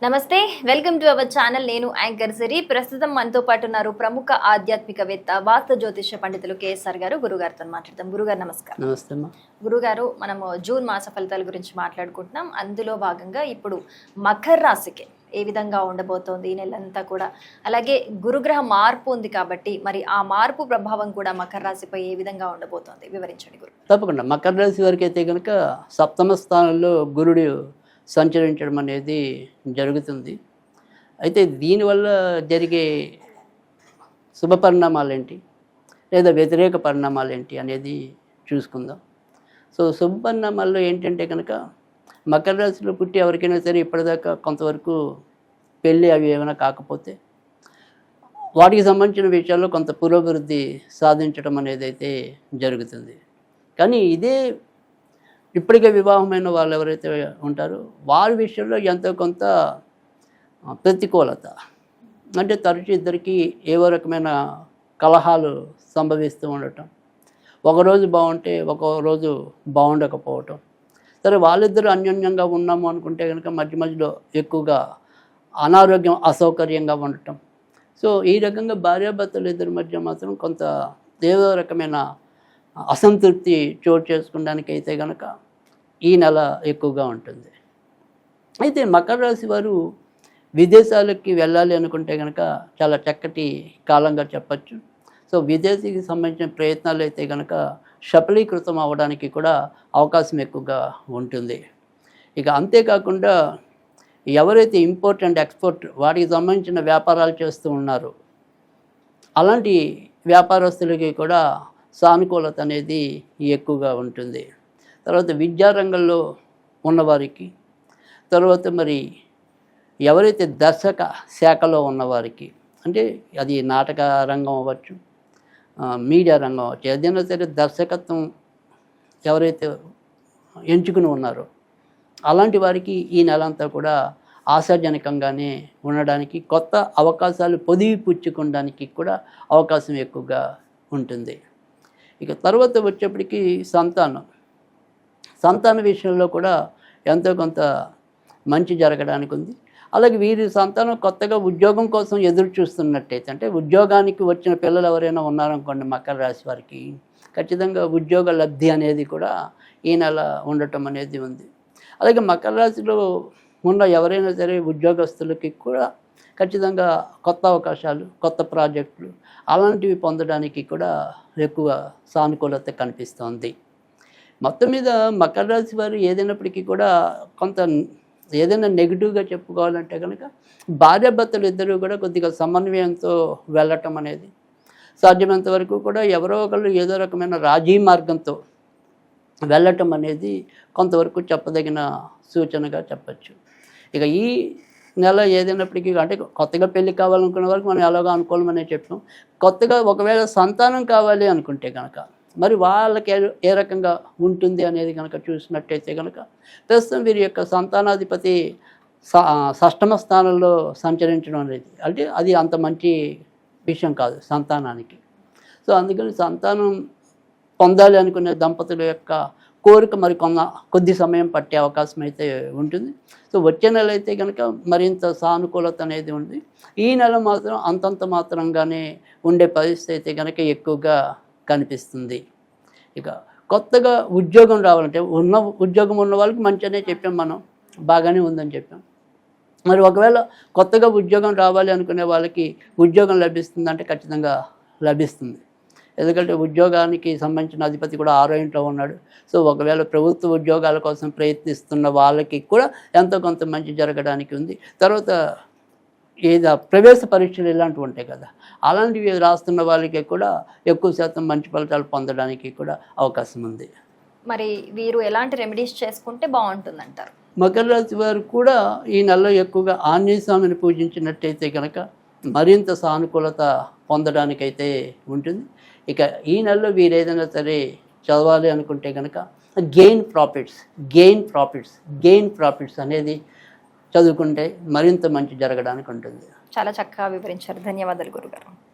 నమస్తే, welcome to our channel. నేను anchor సిరి. ప్రస్తుతం మనతో పాటు ఉన్నారు ప్రముఖ ఆధ్యాత్మికవేత్త, వాస్తు జ్యోతిష పండితులు కేఎస్ఆర్ గారు. గురుగారితో మాట్లాడతాం. గురుగారు నమస్కారం. నమస్తే. గురుగారు, మనము జూన్ మాస ఫలితాల గురించి మాట్లాడుకుంటున్నాం. అందులో భాగంగా ఇప్పుడు మకర రాశికి ఏ విధంగా ఉండబోతోంది ఈ నెలంతా కూడా, అలాగే గురుగ్రహ మార్పు ఉంది కాబట్టి మరి ఆ మార్పు ప్రభావం కూడా మకర రాశిపై ఏ విధంగా ఉండబోతోంది వివరించండి గురు. తప్పకుండా. మకర రాశి వారికి అయితే కనుక సప్తమ స్థానంలో గురుడు సంచరించడం అనేది జరుగుతుంది. అయితే దీనివల్ల జరిగే శుభ పరిణామాలు ఏంటి లేదా వ్యతిరేక పరిణామాలు ఏంటి అనేది చూసుకుందాం. సో శుభ పరిణామాల్లో ఏంటంటే కనుక మకర రాశిలో పుట్టి ఎవరికైనా సరే ఇప్పటిదాకా కొంతవరకు పెళ్ళి అవి ఏమైనా కాకపోతే వాటికి సంబంధించిన విషయాల్లో కొంత పురోభివృద్ధి సాధించడం అనేది అయితే జరుగుతుంది. కానీ ఇదే ఇప్పటికే వివాహమైన వాళ్ళు ఎవరైతే ఉంటారో వారి విషయంలో ఎంతో కొంత ప్రతికూలత, అంటే తరచు ఇద్దరికి ఏవో రకమైన కలహాలు సంభవిస్తూ ఉండటం, ఒకరోజు బాగుంటే ఒక రోజు బాగుండకపోవటం, సరే వాళ్ళిద్దరూ అన్యోన్యంగా ఉన్నాము అనుకుంటే కనుక మధ్య మధ్యలో ఎక్కువగా అనారోగ్యం అసౌకర్యంగా ఉండటం. సో ఈ రకంగా భార్యాభర్తలు ఇద్దరి మధ్య మాత్రం కొంత ఏదో రకమైన అసంతృప్తి చోటు చేసుకోవడానికి అయితే కనుక ఈ నెల ఎక్కువగా ఉంటుంది. అయితే మకర రాశి వారు విదేశాలకి వెళ్ళాలి అనుకుంటే కనుక చాలా చక్కటి కాలంగా చెప్పచ్చు. సో విదేశీకి సంబంధించిన ప్రయత్నాలు అయితే కనుక సఫలీకృతం అవ్వడానికి కూడా అవకాశం ఎక్కువగా ఉంటుంది. ఇక అంతేకాకుండా ఎవరైతే ఇంపోర్ట్ అండ్ ఎక్స్పోర్ట్ వాటికి సంబంధించిన వ్యాపారాలు చేస్తూ ఉన్నారో అలాంటి వ్యాపారస్తులకి కూడా సానుకూలత అనేది ఎక్కువగా ఉంటుంది. తర్వాత విద్యారంగంలో ఉన్నవారికి, తర్వాత మరి ఎవరైతే దర్శక శాఖలో ఉన్నవారికి, అంటే అది నాటక రంగం అవ్వచ్చు, మీడియా రంగం అవ్వచ్చు, ఏదైనా సరే దర్శకత్వం ఎవరైతే ఎంచుకుని ఉన్నారో అలాంటి వారికి ఈ నెలంతా కూడా ఆశాజనకంగానే ఉండడానికి, కొత్త అవకాశాలు పొదివి పుచ్చుకోవడానికి కూడా అవకాశం ఎక్కువగా ఉంటుంది. ఇక తర్వాత వచ్చేప్పటికి సంతాన విషయంలో కూడా ఎంతో కొంత మంచి జరగడానికి ఉంది. అలాగే వీరి సంతానం కొత్తగా ఉద్యోగం కోసం ఎదురు చూస్తున్నట్టయితే, అంటే ఉద్యోగానికి వచ్చిన పిల్లలు ఎవరైనా ఉన్నారనుకోండి మకర రాశి వారికి, ఖచ్చితంగా ఉద్యోగ లబ్ధి అనేది కూడా ఈ నెల ఉండటం అనేది ఉంది. అలాగే మకర రాశిలో ఉన్న ఎవరైనా సరే ఉద్యోగస్తులకి కూడా ఖచ్చితంగా కొత్త అవకాశాలు, కొత్త ప్రాజెక్టులు అలాంటివి పొందడానికి కూడా ఎక్కువ సానుకూలత కనిపిస్తోంది. మొత్తం మీద మకర రాశి వారు ఏదైనప్పటికీ కూడా కొంత ఏదైనా నెగిటివ్గా చెప్పుకోవాలంటే కనుక భార్యాభర్తలు ఇద్దరూ కూడా కొద్దిగా సమన్వయంతో వెళ్ళటం అనేది, సాధ్యమైనంత వరకు కూడా ఎవరో ఒకళ్ళు ఏదో రకమైన రాజీ మార్గంతో వెళ్ళటం అనేది కొంతవరకు చెప్పదగిన సూచనగా చెప్పచ్చు. ఇక ఈ నెల ఏదైనప్పటికీ, అంటే కొత్తగా పెళ్ళి కావాలనుకునే వరకు మనం ఎలాగో అనుకూలమనే చెప్పాం. కొత్తగా ఒకవేళ సంతానం కావాలి అనుకుంటే కనుక మరి వాళ్ళకి ఏ రకంగా ఉంటుంది అనేది కనుక చూసినట్టయితే కనుక ప్రస్తుతం వీరి యొక్క సంతానాధిపతి షష్టమ స్థానంలో సంచరించడం అనేది, అంటే అది అంత మంచి విషయం కాదు సంతానానికి. సో అందుకని సంతానం పొందాలి అనుకునే దంపతుల యొక్క కోరిక మరి కొద్ది సమయం పట్టే అవకాశం అయితే ఉంటుంది. సో వచ్చే నెల అయితే కనుక మరింత సానుకూలత అనేది ఉంది. ఈ నెల మాత్రం అంతంత మాత్రంగానే ఉండే పరిస్థితి అయితే కనుక ఎక్కువగా కనిపిస్తుంది. ఇక కొత్తగా ఉద్యోగం రావాలంటే ఉన్న ఉద్యోగం ఉన్న వాళ్ళకి మంచిగానే చెప్పాం, మనం బాగానే ఉందని చెప్పాం. మరి ఒకవేళ కొత్తగా ఉద్యోగం రావాలి అనుకునే వాళ్ళకి ఉద్యోగం లభిస్తుందంటే ఖచ్చితంగా లభిస్తుంది. ఎందుకంటే ఉద్యోగానికి సంబంధించిన అధిపతి కూడా 6వ ఇంట్లో ఉన్నాడు. సో ఒకవేళ ప్రభుత్వ ఉద్యోగాల కోసం ప్రయత్నిస్తున్న వాళ్ళకి కూడా ఎంతో కొంత మంచి జరగడానికి ఉంది. తర్వాత ప్రవేశ పరీక్షలు ఇలాంటివి ఉంటాయి కదా, అలాంటివి రాస్తున్న వాళ్ళకి కూడా ఎక్కువ శాతం మంచి ఫలితాలు పొందడానికి కూడా అవకాశం ఉంది. మరి వీరు ఎలాంటి రెమెడీస్ చేసుకుంటే బాగుంటుందంటారు? మకర రాశి వారు కూడా ఈ నెలలో ఎక్కువగా ఆంజనేయ స్వామిని పూజించినట్టయితే కనుక మరింత సానుకూలత పొందడానికైతే ఉంటుంది. ఇక ఈ నెలలో వీరు ఏదైనా సరే చదవాలి అనుకుంటే కనుక గెయిన్ ప్రాఫిట్స్ అనేది చదువుకుంటే మరింత మంచి జరగడానికి ఉంటుంది. చాలా చక్కగా వివరించారు. ధన్యవాదాలు గురుగారు.